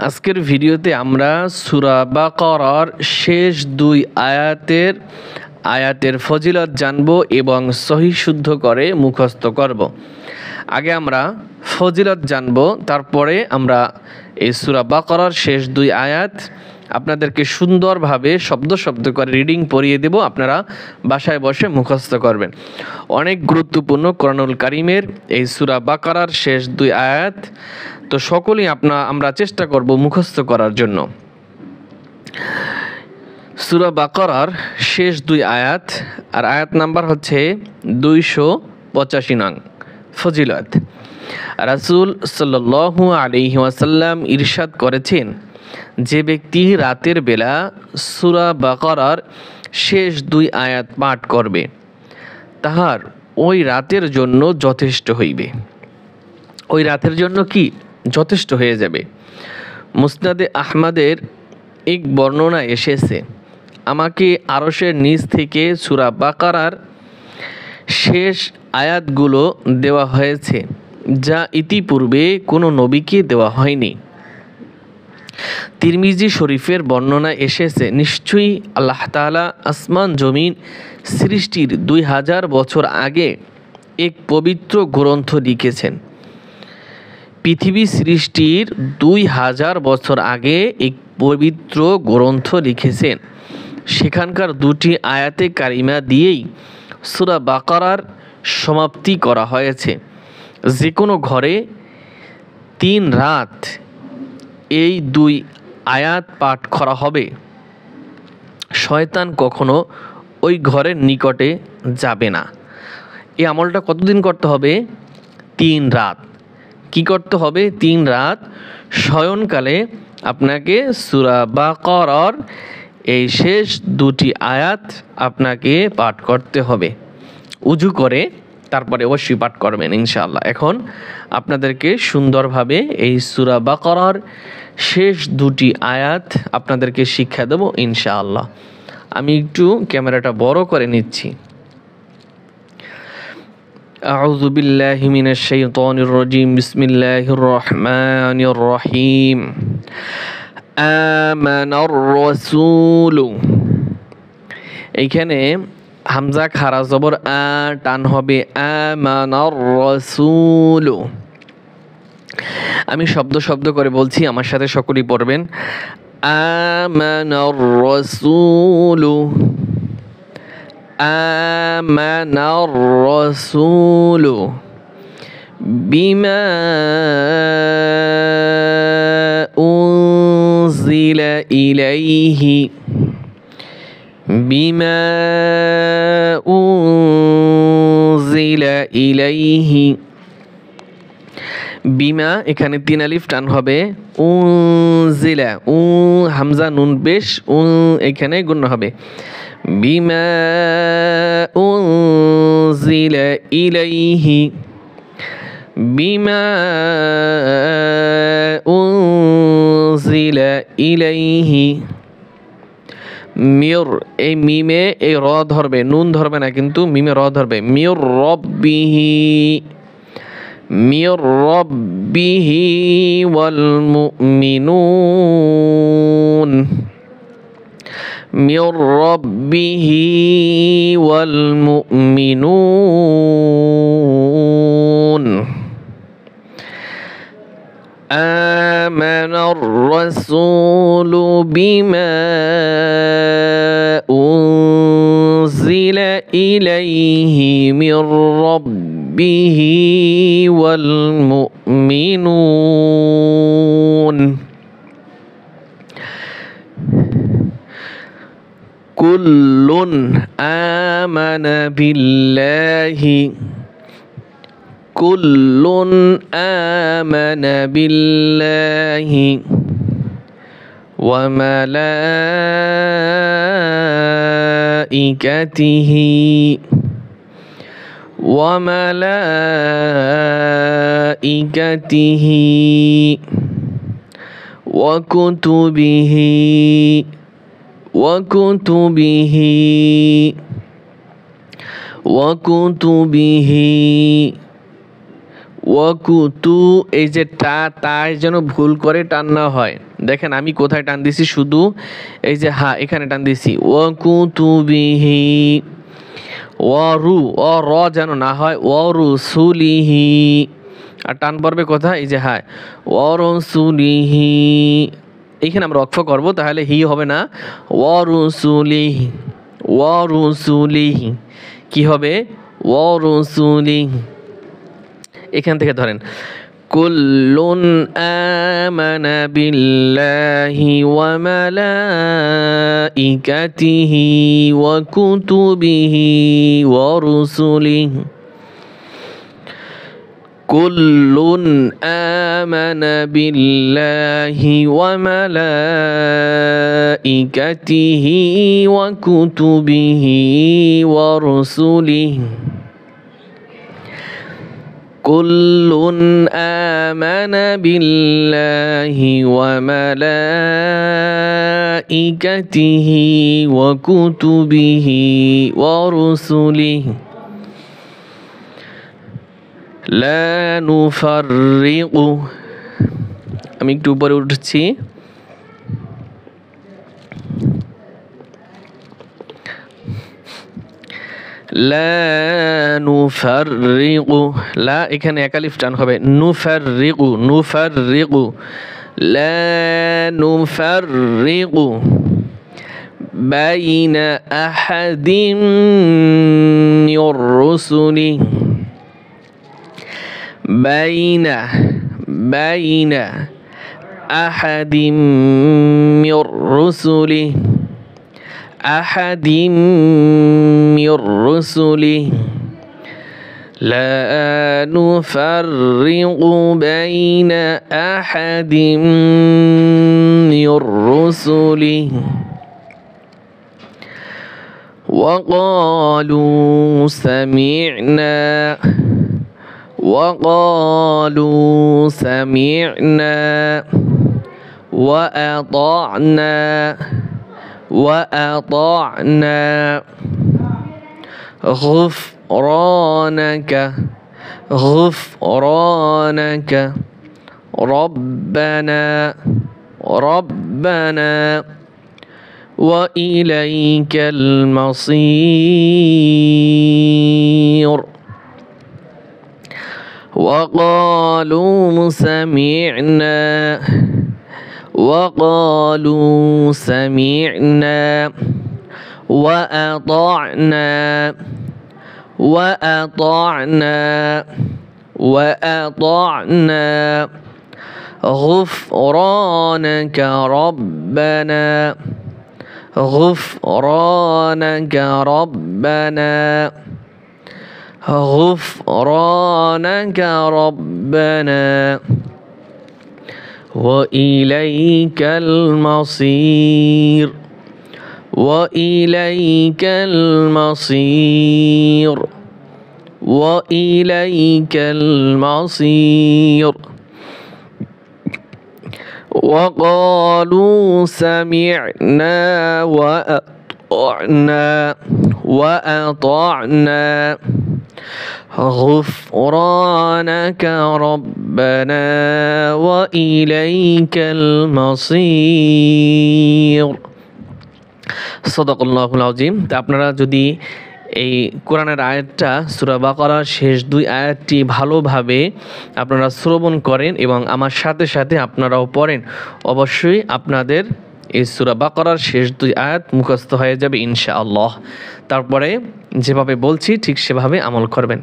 আজকের ভিডিওতে আমরা সূরা বাকারার শেষ দুই আয়াতের ফজিলত জানব এবং সহিহ শুদ্ধ করে মুখস্থ করব। আগে আমরা ফজিলত জানব, তারপরে আমরা এই সূরা বাকারার শেষ দুই আয়াত আপনাদেরকে সুন্দরভাবে শব্দ শব্দ করে রিডিং পড়িয়ে দেব। আপনারা বাসায় বসে মুখস্থ করবেন। অনেক গুরুত্বপূর্ণ কোরআনুল কারীমের এই সূরা বাকারার শেষ দুই আয়াত, তো সকলেই আমরা চেষ্টা করব মুখস্থ করার জন্য। সূরা বাকারার শেষ দুই আয়াত, আর আয়াত নাম্বার হচ্ছে 285 নং। ফজিলত, রাসূল সাল্লাল্লাহু আলাইহি ওয়াসাল্লাম ইরশাদ করেছেন, যে ব্যক্তি রাতের বেলা সূরা বাকারার শেষ দুই আয়াত পাঠ করবে তাহার ওই রাতের জন্য যথেষ্ট হইবে। ওই রাতের জন্য কি যথেষ্ট হয়ে যাবে। মুসনাদে আহমদের এক বর্ণনা এসেছে, আমাকে আরশের নিচ থেকে সূরা বাকারার শেষ আয়াতগুলো দেওয়া হয়েছে, যা ইতিপূর্বে কোনো নবীকে দেওয়া হয়নি। তিরমিজি শরীফের বর্ণনা এসেছে, নিশ্চয়ই আল্লাহ তাআলা আসমান জমিন সৃষ্টির 2000 বছর আগে এক পবিত্র গ্রন্থ লিখেছেন। পৃথিবী সৃষ্টির 2000 বছর আগে এক পবিত্র গ্রন্থ লিখেছেন। সেখানকার দুটি আয়াতে কারিমা দিয়েই সূরা বাকারার সমাপ্তি করা হয়েছে। যে কোনো ঘরে 3 রাত এই দুই আয়াত পাঠ করা হবে, শয়তান কখনো ওই ঘরের নিকটে যাবে না। এই আমলটা কতদিন করতে হবে? 3 রাত। কি করতে হবে? 3 রাত শয়নকালে আপনাকে সূরা বাকারার এই শেষ দুটি আয়াত আপনাকে পাঠ করতে হবে। উযু করে তারপরে অবশ্যই পাঠ করবেন ইনশাআল্লাহ। এখন আপনাদেরকে সুন্দরভাবে এই সূরা বাকারার শেষ দুটি আয়াত আপনাদেরকে শিক্ষা দেব ইনশাআল্লাহ। আমি একটু ক্যামেরাটা বড় করে নিচ্ছি। আউযু বিল্লাহি মিনাশ শাইতানির রাজিম। বিসমিল্লাহির রহমানির রহিম। আমানার রাসূলু, এইখানে হামজা খারা জবর আ টান হবে আমানার রাসূলু। আমি শব্দ শব্দ করে বলছি, আমার সাথে সকলেই পড়বেন। আমানার রাসূলু, আমানার রাসূলু বিমা উনজিলা ইলাইহি, বিমা উনজিলা ইলাইহি। বিমা এখানে 3 আলিফ টান হবে। উনজিলা, হামজা নুন পেশ, এখানে গুণ হবে। বিমা উনজিলা ইলাইহি, বিমা উনজিলা ইলাইহি। মির, এই মিমে এই র ধরবে, নুন ধরবে না, কিন্তু মিমে র ধরবে। মির রব্বিহি, মির রব্বিহি ওয়াল মুমিনুন, মির রব্বিহি ওয়াল মুমিনুন। আমানার রাসূলু বিমা উনজিলা ইলাইহি মির রাব্বিহি ওয়াল মুমিনুন। কুল্লুন আমানা বিল্লাহি, কুল্লুন আমানা বিল্লাহি ওয়া মালাইকাতিহি ওয়া মালাইকাতিহি ওয়া কুতুবিহি ওয়া কুতুবিহি ওয়া কুতুবিহি ওয়াকুতু, এই যে তা তাই যেন ভুল করে টান না হয়, দেখেন আমি কোথায় টান দিছি, শুধু এই যে হা এখানে টান দিছি। ওয়া কুতুবিহি, ওয়ারু ও র যেন না হয়, ওয়ারুসুলিহি। আর টান পড়বে কোথায়, এই যে হায়, ওয়ারুসুলিহি। এইখানে আমরা অক্ষ করব, তাহলে হি হবে না, ওয়ারুসুলিহি, ওয়ারুসুলিহি। কি হবে, ওয়ারুসুলিহি। এখান থেকে ধরেন, কুল্লুন আমানা বিল্লাহি ওয়া মালাইকাতিহি ওয়া কুতুবিহি ওয়া রুসুলিহি। কুল্লুন আমানা বিল্লাহি ওয়া মালাইকাতিহি ওয়া কুতুবিহি ওয়া রুসুলিহি। কুল্লুন আমানা বিল্লাহি ওয়া মালাইকাতিহি ওয়া কুতুবিহি ওয়া রুসুলিহি লা নুফাররিকু। আমি একটু উপরে উঠছি। লা নুফাররিকু, লা এখানে একালিফ টান হবে, নুফাররিকু, নুফাররিকু, লা নুফাররিকু বাইনা আহাদিম মির রুসুলি। বাইনা, বাইনা আহাদিম মির রুসুলি, আহাদিম মির রুসুলি লা নুফাররিকু বাইনা আহাদিম মির রুসুলি। وقالوا سمعنا، وقالوا سمعنا وأطعنا، وأطعنا غفرانك، غفرانك ربنا، ربنا وإليك المصير. وقالوا سمعنا، وقالوا سمعنا وأطعنا، وأطعنا، وأطعنا غفرانك ربنا، غفرانك ربنا، غفرانك ربنا وإليك المصير، وإليك المصير، وإليك المصير. وقالوا سمعنا وأطعنا، وأطعنا غفرانك ربنا وإليك المصير. সাদাকাল্লাহুল আযীম। তা আপনারা যদি এই কোরআনের আয়াতটা সূরা বাকারার শেষ দুই আয়াতটি ভালোভাবে আপনারা শ্রবণ করেন এবং আমার সাথে সাথে আপনারাও পড়েন, অবশ্যই আপনাদের এই সূরা বাকারার শেষ দুই আয়াত মুখস্থ হয়ে যাবে ইনশাআল্লাহ। তারপরে যেভাবে বলছি ঠিক সেভাবে আমল করবেন।